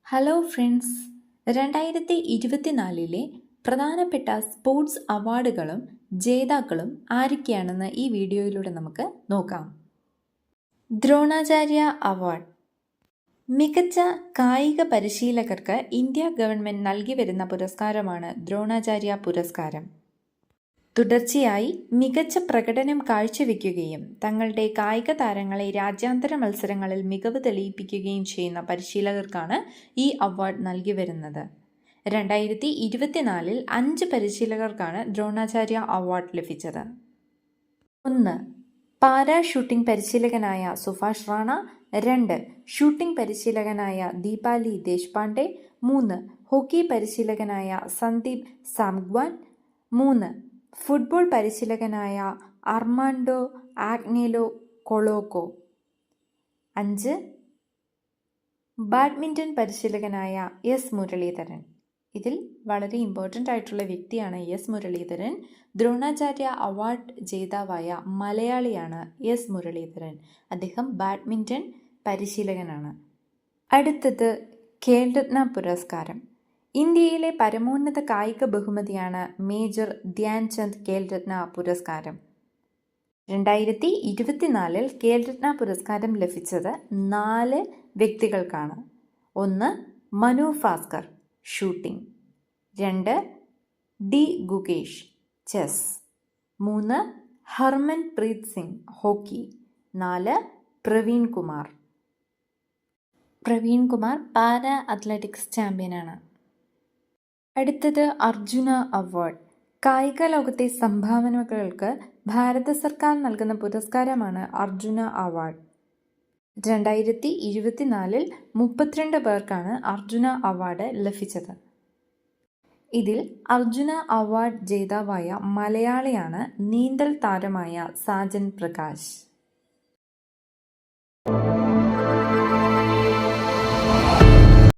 Hello friends, 2024 പ്രധാനപ്പെട്ട sports അവാർഡുകളും ജേതാക്കളും ആരൊക്കെയാണെന്ന് ഈ വീഡിയോയിലൂടെ നമുക്ക് നോക്കാം. ദ്രോണാചാര്യ അവാർഡ് മികച്ച കായിക പരിശീലകർക്ക് ഇന്ത്യ ഗവൺമെൻറ് നൽകി വരുന്ന പുരസ്കാരമാണ് ദ്രോണാചാര്യ പുരസ്കാരം. തുടർച്ചയായി മികച്ച പ്രകടനം കാഴ്ചവെക്കുകയും തങ്ങളുടെ കായിക താരങ്ങളെ രാജ്യാന്തര മത്സരങ്ങളിൽ മികവ് തെളിയിപ്പിക്കുകയും ചെയ്യുന്ന പരിശീലകർക്കാണ് ഈ അവാർഡ് നൽകി വരുന്നത്. 2024 5 പരിശീലകർക്കാണ് ദ്രോണാചാര്യ അവാർഡ് ലഭിച്ചത്. 1. പാരാ ഷൂട്ടിംഗ് പരിശീലകനായ സുഭാഷ് റാണ. 2. ഷൂട്ടിംഗ് പരിശീലകനായ ദീപാലി ദേശ്പാണ്ഡെ. 3. ഹോക്കി പരിശീലകനായ സന്ദീപ് സാംഗ്വാൻ. 3. ഫുട്ബോൾ പരിശീലകനായ അർമാൻഡോ ആഗ്നേലോ കൊളോക്കോ. 5. ബാഡ്മിൻ്റൺ പരിശീലകനായ എസ് മുരളീധരൻ. ഇതിൽ വളരെ ഇമ്പോർട്ടൻ്റ് ആയിട്ടുള്ള വ്യക്തിയാണ് എസ് മുരളീധരൻ. ദ്രോണാചാര്യ അവാർഡ് ജേതാവായ മലയാളിയാണ് എസ് മുരളീധരൻ. അദ്ദേഹം ബാഡ്മിൻ്റൺ പരിശീലകനാണ്. അടുത്തത് ഖേൽരത്ന പുരസ്കാരം. ഇന്ത്യയിലെ പരമോന്നത കായിക ബഹുമതിയാണ് മേജർ ധ്യാൻചന്ദ് ഖേൽരത്ന പുരസ്കാരം. 2024 ഖേൽരത്ന പുരസ്കാരം ലഭിച്ചത് 4 വ്യക്തികൾക്കാണ്. 1. Manu Bhaker, shooting. 2. D Gukesh, chess. 3. Harmanpreet Singh, hockey. 4. Praveen Kumar para athletics ചാമ്പ്യനാണ്. അടുത്തത് അർജുന അവാർഡ്. കായിക ലോകത്തെ സംഭാവനകൾക്ക് ഭാരത സർക്കാർ നൽകുന്ന പുരസ്കാരമാണ് അർജുന അവാർഡ്. 2024 32 പേർക്കാണ് അർജുന അവാർഡ് ലഭിച്ചത്. ഇതിൽ അർജുന അവാർഡ് ജേതാവായ മലയാളിയാണ് നീന്തൽ താരമായ സാജൻ പ്രകാശ്.